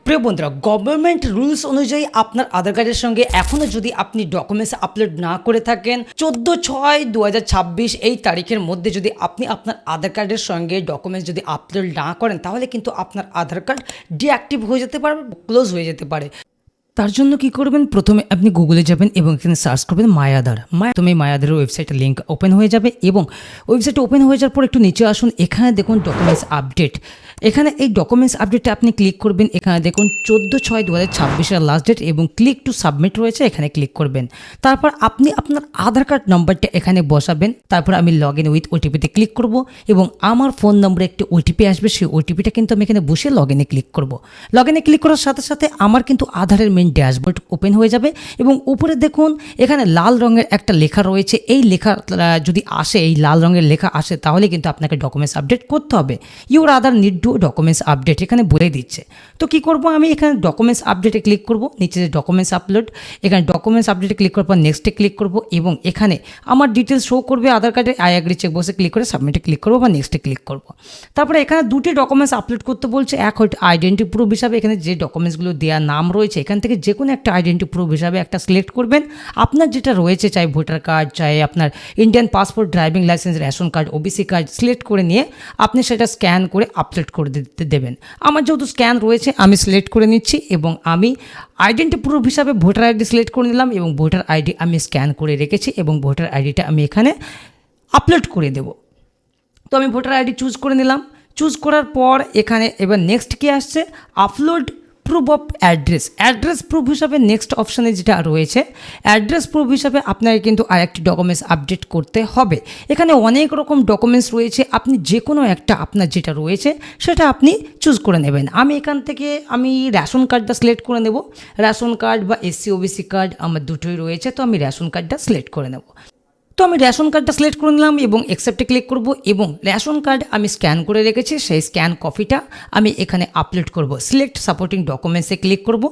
প্রিয় বন্ধুরা, government rules অনুযায়ী আপনার আধার কার্ডের সঙ্গে এখনও যদি আপনি ডকুমেন্টস আপলোড না করে থাকেন 14/6/2026 এই তারিখের মধ্যে যদি আপনি আপনার আধার কার্ডের সঙ্গে ডকুমেন্টস যদি আপলোড না করেন তাহলে কিন্তু আপনার আধার কার্ড ডিঅ্যাক্টিভ হয়ে যেতে পারে, ক্লোজ হয়ে যেতে পারে। তার জন্য কি করবেন, প্রথমে আপনি গুগলে যাবেন এবং এখানে সার্চ করবেন মাই আধার। তুমি মাই আধারের ওয়েবসাইটের লিঙ্ক ওপেন হয়ে যাবে এবং ওয়েবসাইট ওপেন হয়ে যাওয়ার পর একটু নিচে আসুন, এখানে দেখুন ডকুমেন্টস আপডেট। এখানে এই ডকুমেন্টস আপডেটে আপনি ক্লিক করবেন। এখানে দেখুন 14/6/2026 লাস্ট ডেট এবং ক্লিক টু সাবমিট রয়েছে, এখানে ক্লিক করবেন। তারপর আপনি আপনার আধার কার্ড নাম্বারটা এখানে বসাবেন। তারপর আমি লগ ইন উইথ ওটিপিতে ক্লিক করব এবং আমার ফোন নম্বরে একটি ওটিপি আসবে, সেই ওটিপিটা কিন্তু আমি এখানে বসে লগ ইনে ক্লিক করব। লগ ইনে ক্লিক করার সাথে সাথে আমার কিন্তু আধারের মেন ড্যাশবোর্ড ওপেন হয়ে যাবে এবং উপরে দেখুন এখানে লাল রঙের একটা লেখা রয়েছে। এই লেখা যদি আসে, এই লাল রঙের লেখা আসে তাহলে কিন্তু আপনাকে ডকুমেন্টস আপডেট করতে হবে। Your Aadhaar need to documents update এখানে বলে দিচ্ছে। তো কি করব, আমি এখানে ডকুমেন্টস আপডেটে ক্লিক করব। নিচে যে ডকুমেন্টস আপলোড, এখানে ডকুমেন্টস আপডেটে ক্লিক করার পর নেক্সটে ক্লিক করব এবং এখানে আমার ডিটেলস শো করবে আধার কার্ডে। আই অ্যাগ্রি চেক বক্সে ক্লিক করে সাবমিটে ক্লিক করব বা নেক্সটে ক্লিক করব। তারপরে এখানে দুটি ডকুমেন্টস আপলোড করতে বলছে। এক হয়তো আইডেন্টি প্রুফ হিসাবে এখানে যে ডকুমেন্টসগুলো দেওয়ার নাম রয়েছে এখান থেকে যে কোনো একটা আইডেন্টি প্রুফ হিসাবে একটা সিলেক্ট করবেন। আপনার যেটা রয়েছে, চাই ভোটার কার্ড, চাই আপনার Indian passport, driving licence, ration card, OBC card select করে নিয়ে আপনি সেটা স্ক্যান করে আপলোড করে দিতে দেবেন। আমার যেহেতু স্ক্যান রয়েছে আমি সিলেক্ট করে নিচ্ছি এবং আমি আইডেন্টি প্রুফ হিসাবে ভোটার আইডি সিলেক্ট করে নিলাম এবং ভোটার আইডি আমি স্ক্যান করে রেখেছি এবং ভোটার আইডিটা আমি এখানে আপলোড করে দেব। তো আমি ভোটার আইডি চুজ করে নিলাম। চুজ করার পর এখানে এবার নেক্সট কি আসছে, upload proof of address proof হিসাবে নেক্সট অপশানে যেটা রয়েছে, অ্যাড্রেস প্রুফ হিসাবে আপনাকে কিন্তু আরেকটি ডকুমেন্টস আপডেট করতে হবে। এখানে অনেক রকম ডকুমেন্টস রয়েছে, আপনি যে কোনো একটা আপনার যেটা রয়েছে সেটা আপনি চুজ করে নেবেন। আমি এখান থেকে রেশন কার্ডটা সিলেক্ট করে নেব। রেশন কার্ড বা এসসি ওবিসি কার্ড আমার দুটোই রয়েছে, তো আমি রেশন কার্ডটা সিলেক্ট করে নেব। তো আমি রেশন কার্ডটা সিলেক্ট করে নিলাম এবং অ্যাকসেপ্টে ক্লিক করব এবং রেশন কার্ড আমি স্ক্যান করে রেখেছি, সেই স্ক্যান কপিটা আমি এখানে আপলোড করব। সিলেক্ট সাপোর্টিং ডকুমেন্টসে ক্লিক করব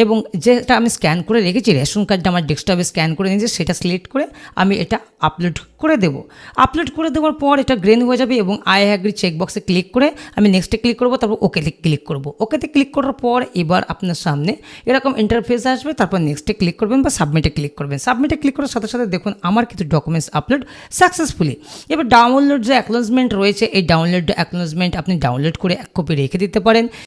এবং যেটা আমি স্ক্যান করে রেখেছি রেশন কার্ডটা আমার ডেস্কটপে স্ক্যান করে নিয়েছি সেটা সিলেক্ট করে আমি এটা আপলোড করে দেব। আপলোড করে দেওয়ার পর এটা গ্রিন হয়ে যাবে এবং আই অ্যাগ্রি চেকবক্সে ক্লিক করে আমি নেক্সটে ক্লিক করব, তারপর ওকেতে ক্লিক করব। ওকেতে ক্লিক করার পর এবার আপনার সামনে এরকম ইন্টারফেস আসবে, তারপর নেক্সটে ক্লিক করবেন বা সাবমিটে ক্লিক করবেন। সাবমিটে ক্লিক করার সাথে সাথে দেখুন আমার কিন্তু ডকুমেন্টস আপলোড সাকসেসফুলি। এবার ডাউনলোড যে অ্যাকনোলেজমেন্ট রয়েছে, এই ডাউনলোড অ্যাকনোলেজমেন্ট আপনি ডাউনলোড করে এক কপি রেখে দিতে পারেন।